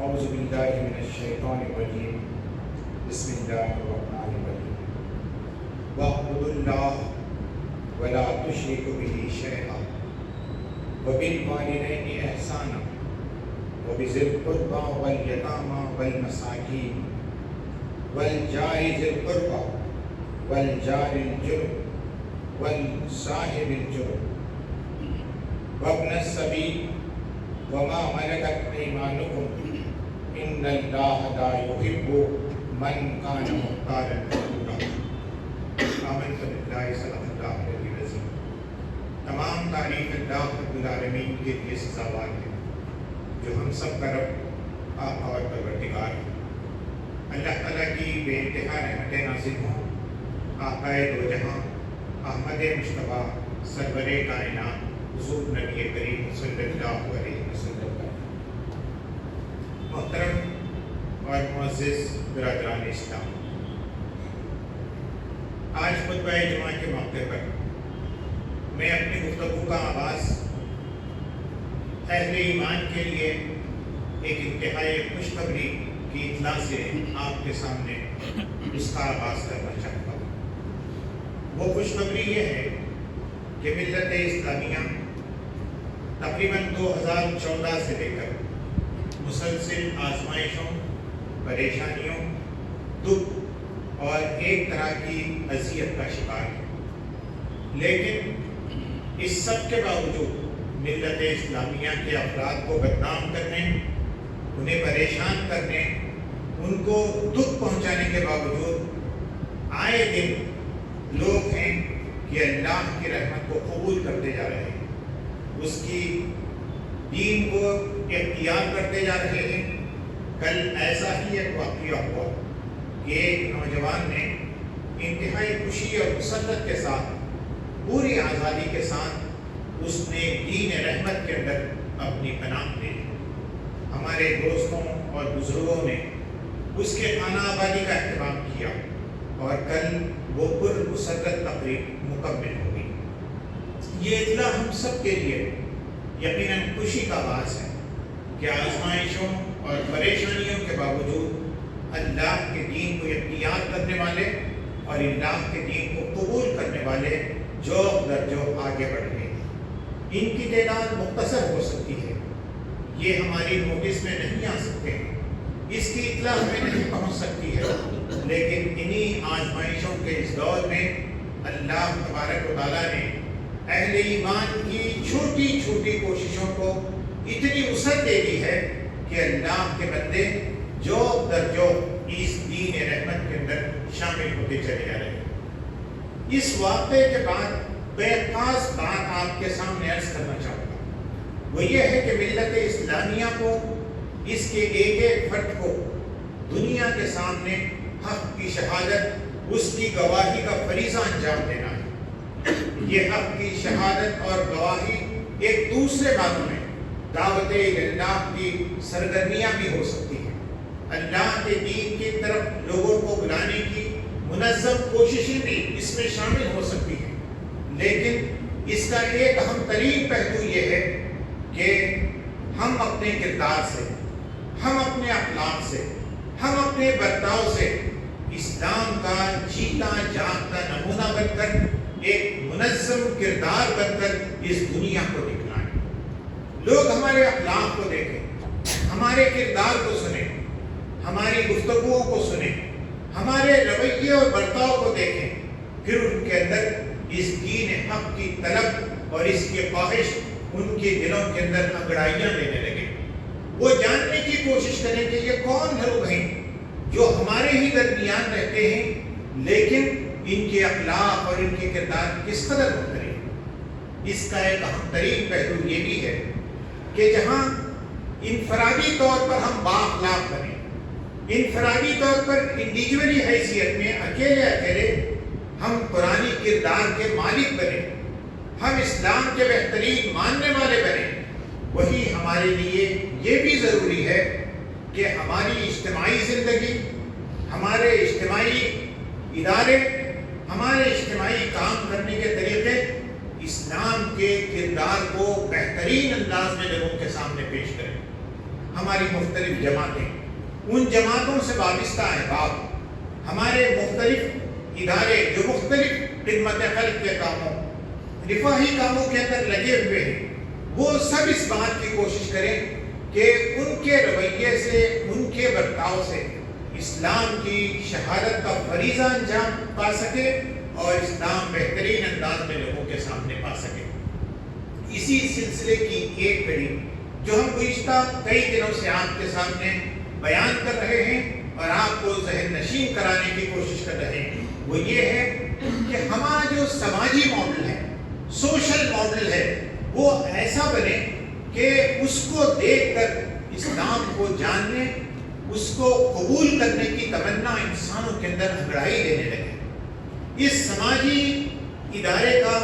اعوذ باللہ من الشیطان الرجیم بسم اللہ الرحمن الرحیم واعبدوا اللہ ولا تشرکوا بہ شیئا وبالوالدین احسانا وبذی القربى والیتامى والمساکین والجار ذی القربى والجار الجنب والصاحب الجنب وابن السبیل وما ملكت ايمانكم ان اللہ لا يحب من كان مختالا فخورا آمنت باللہ صدق اللہ العلی العظیم۔ تمام تعریف اللہ رب العالمین کے لیے سزاوار ہے جو ہم سب کا رب آقا اور پروردگار ہے۔ اللہ تعالیٰ کی بے انتہا رحمتیں نازل ہوں آقائے دو جہاں احمد مصطفیٰ سرور کائنات حضور نبی کریم صلی اللہ علیہ وسلم پر۔ محترم اور معزز برادران اسلام، آج خطبہ جمعہ کے موقع پر میں اپنی گفتگو کا آغاز اہل ایمان کے لیے ایک انتہائی خوشخبری کی اطلاع سے آپ کے سامنے اس کا آغاز کرنا چاہتا ہوں۔ وہ خوشخبری یہ ہے کہ ملت اسلامیہ تقریباً 2014 سے لے کر مسلسل آزمائشوں، پریشانیوں، دکھ اور ایک طرح کی اذیت کا شکار ہے، لیکن اس سب کے باوجود ملت اسلامیہ کے افراد کو بدنام کرنے، انہیں پریشان کرنے، ان کو دکھ پہنچانے کے باوجود آئے دن لوگ ہیں کہ اللہ کی رحمت کو قبول کرتے جا رہے ہیں، اس کی دین کو اختیار کرتے جا رہے ہیں۔ کل ایسا ہی ایک واقعہ ہوا کہ ایک نوجوان نے انتہائی خوشی اور مسرت کے ساتھ، پوری آزادی کے ساتھ اس نے دین رحمت کے اندر اپنی پناہ دی۔ ہمارے دوستوں اور بزرگوں نے اس کے خانہ آبادی کا اہتمام کیا اور کل وہ پر مسرت تقریب مکمل ہو گئی۔ یہ اطلاع ہم سب کے لیے یقیناً خوشی کا باعث ہے کہ آزمائشوں اور پریشانیوں کے باوجود اللہ کے دین کو اختیار کرنے والے اور اللہ کے دین کو قبول کرنے والے جو در جو آگے بڑھ رہے ہیں۔ ان کی تعداد مختصر ہو سکتی ہے، یہ ہماری نوٹس میں نہیں آ سکتے ہیں، اس کی اطلاع ہمیں نہیں پہنچ سکتی ہے، لیکن انہی آزمائشوں کے اس دور میں اللہ تبارک و تعالیٰ نے اہل ایمان کی چھوٹی چھوٹی کوششوں کو اتنی وسعت دے دی ہے کہ اللہ کے بندے جو در جو اس دین رحمت کے اندر شامل ہوتے چلے جا رہے ہیں۔ اس واقعے کے بعد میں خاص بات آپ کے سامنے عرض کرنا چاہوں گا، وہ یہ ہے کہ ملت اسلامیہ کو، اس کے ایک ایک فرد کو دنیا کے سامنے حق کی شہادت، اس کی گواہی کا فریضہ انجام دینا ہے۔ یہ حق کی شہادت اور گواہی ایک دوسرے باتوں میں دعوت اللہ کی سرگرمیاں بھی ہو سکتی ہیں، اللہ کے دین کی طرف لوگوں کو بلانے کی منظم کوششیں بھی اس میں شامل ہو سکتی ہیں، لیکن اس کا ایک اہم ترین پہلو یہ ہے کہ ہم اپنے کردار سے، ہم اپنے اخلاق سے، ہم اپنے برتاؤ سے اسلام کا جیتا جاگتا نمونہ بن کر، ایک منظم کردار بن کر اس دنیا کو دکھلائیں۔ لوگ ہمارے اخلاق کو دیکھیں، ہمارے کردار کو سنیں، ہماری گفتگوؤں کو سنیں، ہمارے رویے اور برتاؤ کو دیکھیں، پھر ان کے اندر اس دین حق کی طلب اور اس کی خواہش ان کے دلوں کے اندر انگڑائیاں لینے لگے۔ وہ جاننے کی کوشش کریں کہ یہ کون لوگ ہیں جو ہمارے ہی درمیان رہتے ہیں، لیکن ان کے اخلاق اور ان کے کردار کس قدر مختلف۔ اس کا ایک اہم ترین پہلو یہ بھی ہے کہ جہاں انفرادی طور پر ہم بااخلاق بنیں، انفرادی طور پر انڈیویجولی حیثیت میں اکیلے ہم قرآنی کردار کے مالک بنیں، ہم اسلام کے بہترین ماننے والے بنیں، وہی ہمارے لیے یہ بھی ضروری ہے کہ ہماری اجتماعی زندگی، ہمارے اجتماعی ادارے، ہمارے اجتماعی کام کرنے کے طریقے اسلام کے کردار کو بہترین انداز میں لوگوں کے سامنے پیش کریں۔ ہماری مختلف جماعتیں، ان جماعتوں سے وابستہ احباب، ہمارے مختلف ادارے جو مختلف خدمت خلق کے کاموں، رفاہی کاموں کے اندر لگے ہوئے ہیں، وہ سب اس بات کی کوشش کریں کہ ان کے رویے سے، ان کے برتاؤ سے اسلام کی شہادت کا فریضہ انجام پا سکے اور اسلام بہترین انداز میں لوگوں کے سامنے پا سکے۔ اسی سلسلے کی ایک کڑی جو ہم گزشتہ کئی دنوں سے آپ کے سامنے بیان کر رہے ہیں اور آپ کو ذہن نشین کرانے کی کوشش کر رہے ہیں، وہ یہ ہے کہ ہمارا جو سماجی ماڈل ہے، سوشل ماڈل ہے، وہ ایسا بنے کہ اس کو دیکھ کر اسلام کو جاننے، اس کو قبول کرنے کی تمنا انسانوں کے اندر انگڑائی لینے لگے۔ اس سماجی ادارے کا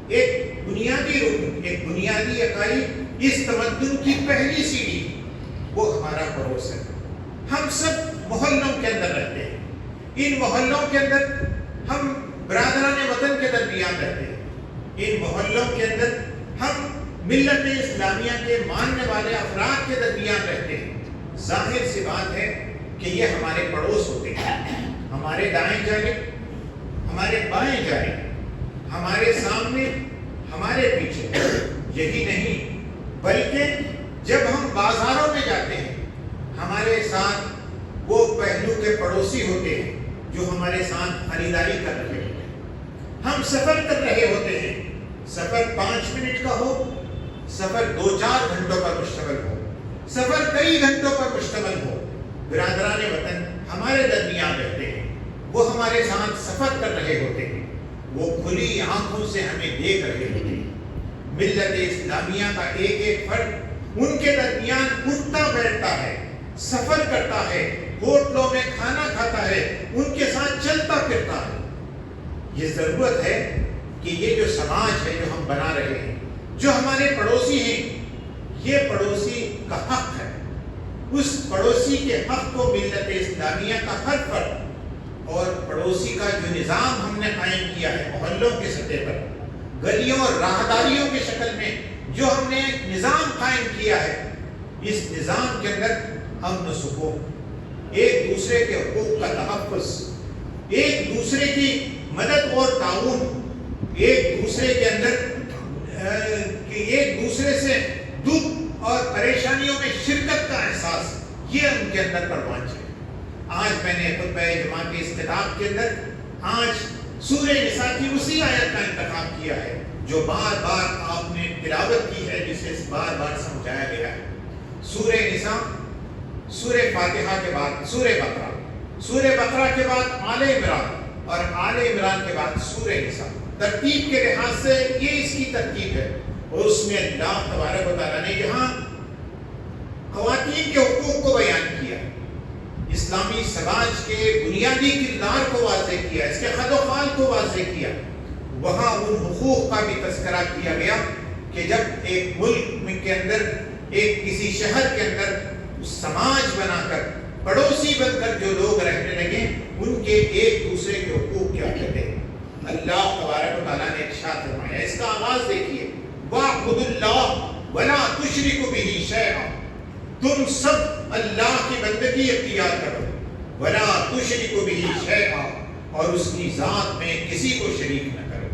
ایک بنیادی رکن، ایک بنیادی اکائی، اس تمدن کی پہلی سیڑھی وہ ہمارا پڑوس ہے۔ ہم سب محلوں کے اندر رہتے ہیں، ان محلوں کے اندر ہم برادران وطن کے درمیان رہتے ہیں، ان محلوں کے اندر ہم ملت اسلامیہ کے ماننے والے افراد کے درمیان رہتے ہیں۔ ظاہر سی بات ہے کہ یہ ہمارے پڑوس ہوتے ہیں، ہمارے دائیں جانب، ہمارے بائیں جانب، ہمارے سامنے، ہمارے پیچھے۔ یہی نہیں بلکہ جب ہم بازاروں میں جاتے ہیں، ہمارے ساتھ وہ پہلو کے پڑوسی ہوتے ہیں جو ہمارے ساتھ خریداری کر رہے ہوتے ہیں۔ ہم سفر کر رہے ہوتے ہیں، سفر 5 منٹ کا ہو، سفر 2-4 گھنٹوں پر مشتمل ہو، سفر کئی گھنٹوں پر مشتمل ہو، برادران وطن ہمارے درمیان رہتے ہیں، وہ ہمارے ساتھ سفر کر رہے ہوتے ہیں، وہ کھلی آنکھوں سے ہمیں دیکھ رہے ہوتے ہیں۔ ملت اسلامیہ کا ایک ایک فرد ان کے درمیان اٹھتا بیٹھتا ہے، سفر کرتا ہے، ہوٹلوں میں کھانا کھاتا ہے، ان کے ساتھ چلتا پھرتا ہے۔ یہ ضرورت ہے کہ یہ جو سماج ہے جو ہم بنا رہے ہیں، جو ہمارے پڑوسی ہیں، یہ پڑوسی کا حق ہے۔ اس پڑوسی کے حق کو ملت اسلامیہ کا ہر فرد اور پڑوسی کا جو نظام ہم نے قائم کیا ہے محلوں کے سطح پر، گلیوں اور راہداریوں کی شکل میں جو ہم نے نظام قائم کیا ہے، اس نظام کے اندر امن و سکون، ایک دوسرے کے حقوق کا تحفظ، ایک دوسرے کی مدد اور تعاون، ایک دوسرے کے اندر ایک دوسرے سے دکھ اور پریشانیوں میں شرکت کا احساس، یہ ان کے اندر پروان چاہیے۔ آج میں نے خطبہ جمعہ کے اس خطاب کے اندر آج سورہ نساء کی اسی آیت کا انتخاب کیا ہے جو بار بار آپ نے تلاوت کی ہے، جسے بار بار سمجھایا گیا ہے۔ سورہ نساء، سورہ فاتحہ کے بعد سورہ بقرہ، سورہ بقرہ کے بعد آل عمران اور آل عمران کے بعد سورہ نساء۔ ترتیب کے لحاظ سے یہ اس کی ترتیب ہے، اور اس میں اللہ تبارک و تعالیٰ نے یہاں خواتین کے حقوق کو بیان کیا، اسلامی سماج کے بنیادی کردار کو واضح کیا، اس کے خد و خال کو واضح کیا۔ وہاں ان حقوق کا بھی تذکرہ کیا گیا کہ جب ایک ملک کے اندر، ایک کسی شہر کے اندر سماج بنا کر، پڑوسی بن کر جو لوگ رہنے لگے، ان کے ایک دوسرے کے حقوق کیا کہتے ہیں۔ اللہ تبارک و تعالیٰ نے ارشاد فرمایا، اس کا آغاز دیکھیے، وَاعْبُدُوا اللَّهَ وَلَا تُشْرِكُوا بِهِ شَيْئًا، تم سب اللہ کی بندگی اختیار کرو، وَلَا تُشْرِكُوا بِهِ شَيْئًا، اور اس کی ذات میں کسی کو شریک نہ کرو۔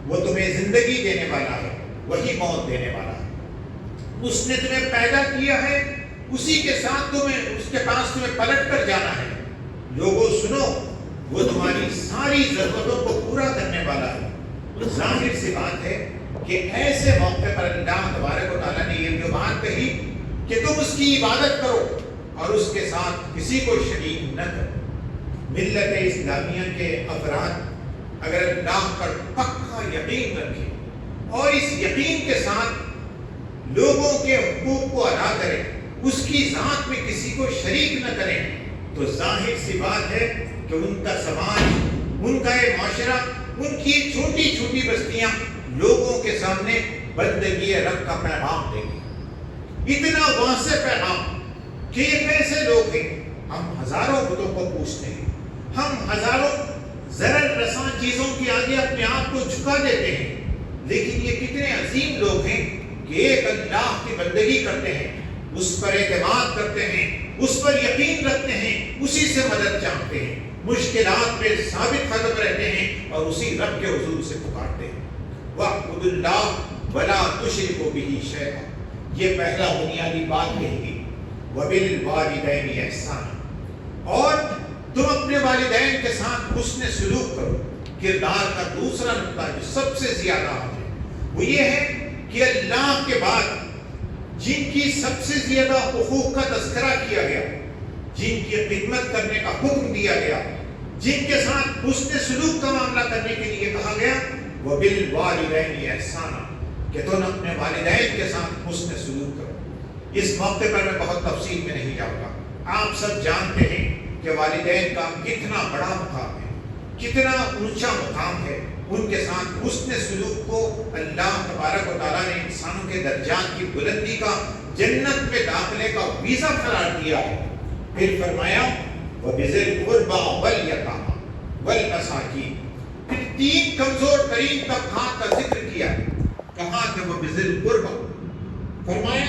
وہ تمہیں زندگی دینے والا ہے، وہی موت دینے والا ہے۔ اس نے تمہیں پیدا کیا ہے، اسی کے ساتھ اس کے پاس تمہیں پلٹ کر جانا ہے۔ لوگوں سنو، وہ تمہاری ساری ضرورتوں کو پورا کرنے والا ہے۔ ظاہر سی بات ہے کہ ایسے موقع پر اللہ تبارک و تعالیٰ نے یہ جو بات کہی کہ تم اس کی عبادت کرو اور اس کے ساتھ کسی کو شریک نہ کرو۔ ملت اسلامیہ کے افراد اگر اللہ پر پکا یقین رکھیں اور اس یقین کے ساتھ لوگوں کے حقوق کو ادا کریں، اس کی ذات میں کسی کو شریک نہ کریں، تو ظاہر سی بات ہے کہ ان کا سماج، ان کا یہ معاشرہ، ان کی چھوٹی چھوٹی بستیاں لوگوں کے سامنے بندگی رب کا پیغام دیں گی۔ اتنا واسع پیغام کہ یہ کیسے لوگ ہیں، ہم ہزاروں بتوں کو پوچھتے ہیں، ہم ہزاروں ضرر رساں چیزوں کے آگے اپنے آپ کو جھکا دیتے ہیں، لیکن یہ کتنے عظیم لوگ ہیں کہ ایک اللہ کی بندگی کرتے ہیں، اس پر اعتماد کرتے ہیں، اس پر یقین رکھتے ہیں، اسی سے مدد چاہتے ہیں، مشکلات میں ثابت قدم رہتے ہیں اور اسی رب کے حضور سے پکارتے ہیں۔ وَاعْبُدُوا اللَّهَ وَلَا تُشْرِكُوا بِهِ شَيْئًا، یہ پہلا بنیادی بات کہی گئی۔ وَبِالْوَالِدَيْنِ إِحْسَانًا، اور تم اپنے والدین کے ساتھ حسن سلوک کرو۔ کردار کا دوسرا نقطہ جو سب سے زیادہ اہم ہے وہ یہ ہے کہ اللہ کے بعد جن کی سب سے زیادہ حقوق کا تذکرہ کیا گیا، جن کی خدمت کرنے کا حکم دیا گیا، جن کے ساتھ حسن سلوک کا معاملہ کرنے کے لیے کہا گیا، وَبِالْوَالِدَيْنِ إِحْسَانًا، کہ تم اپنے والدین کے ساتھ حسن سلوک کرو۔ اس موقع پر میں بہت تفصیل میں نہیں جاؤں گا، آپ سب جانتے ہیں کہ والدین کا کتنا بڑا مقام ہے، کتنا اونچا مقام ہے۔ ان کے ساتھ حسن سلوک کو اللہ تبارک و تعالیٰ نے انسانوں کے درجات کی بلندی کا، جنت میں داخلے کا ویزا قرار دیا ہے۔ پھر فرمایا وَبِذِي الْقُرْبَىٰ وَالْيَتَامَىٰ وَالْمَسَاکِینِ، پھر تین کمزور ترین طبقات کا ذکر کیا۔ کہا کہ وَبِذِي الْقُرْبَىٰ، فرمایا